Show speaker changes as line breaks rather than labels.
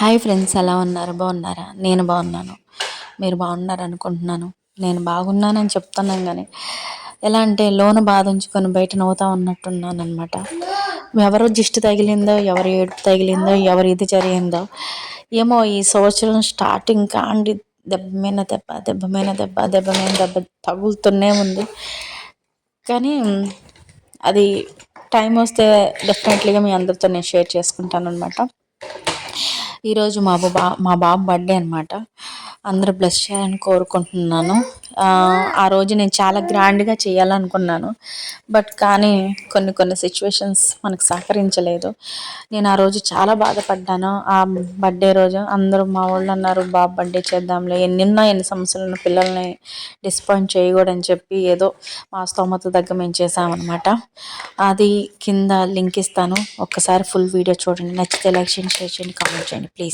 Hi friends, ఎలా ఉన్నారు? బాగున్నారా? నేను బాగున్నాను. మీరు బాగున్నారు అనుకుంటున్నాను. నేను బాగున్నానని చెప్తున్నాను కానీ ఎలా అంటే లోన బాధ ఉంచుకొని బయట నవ్వుతా ఉన్నట్టున్నాను అనమాట. ఎవరో దిష్టి తగిలిందో, ఎవరి ఏడుపు తగిలిందో, ఎవరి ఇది జరిగిందో ఏమో. ఈ సంవత్సరం స్టార్టింగ్ కాండి దెబ్బ మీద దెబ్బ, దెబ్బ మీద దెబ్బ, దెబ్బ మీద దెబ్బ తగులుతూనే ఉంది. కానీ అది టైం వస్తే డెఫినెట్లీగా మీ అందరితో నేను షేర్ చేసుకుంటాను అనమాట. ఈరోజు మా బాబు బర్త్డే అనమాట. అందరూ బ్లెస్ చేయాలని కోరుకుంటున్నాను. ఆ రోజు నేను చాలా గ్రాండ్గా చేయాలనుకున్నాను. బట్ కానీ కొన్ని సిచ్యువేషన్స్ మనకు సహకరించలేదు. నేను ఆ రోజు చాలా బాధపడ్డాను. ఆ బర్త్డే రోజు అందరూ మా వాళ్ళు అన్నారు, బాబు బర్త్డే చేద్దాంలే, ఎన్ని సమస్యలు ఉన్న పిల్లల్ని డిసప్పాయింట్ చేయకూడదని చెప్పి ఏదో మా స్తోమత దగ్గర మేము చేసామన్నమాట. అది కింద లింక్ ఇస్తాను, ఒక్కసారి ఫుల్ వీడియో చూడండి. నచ్చితే లైక్ చేయండి, షేర్ చేయండి, కామెంట్ చేయండి ప్లీజ్.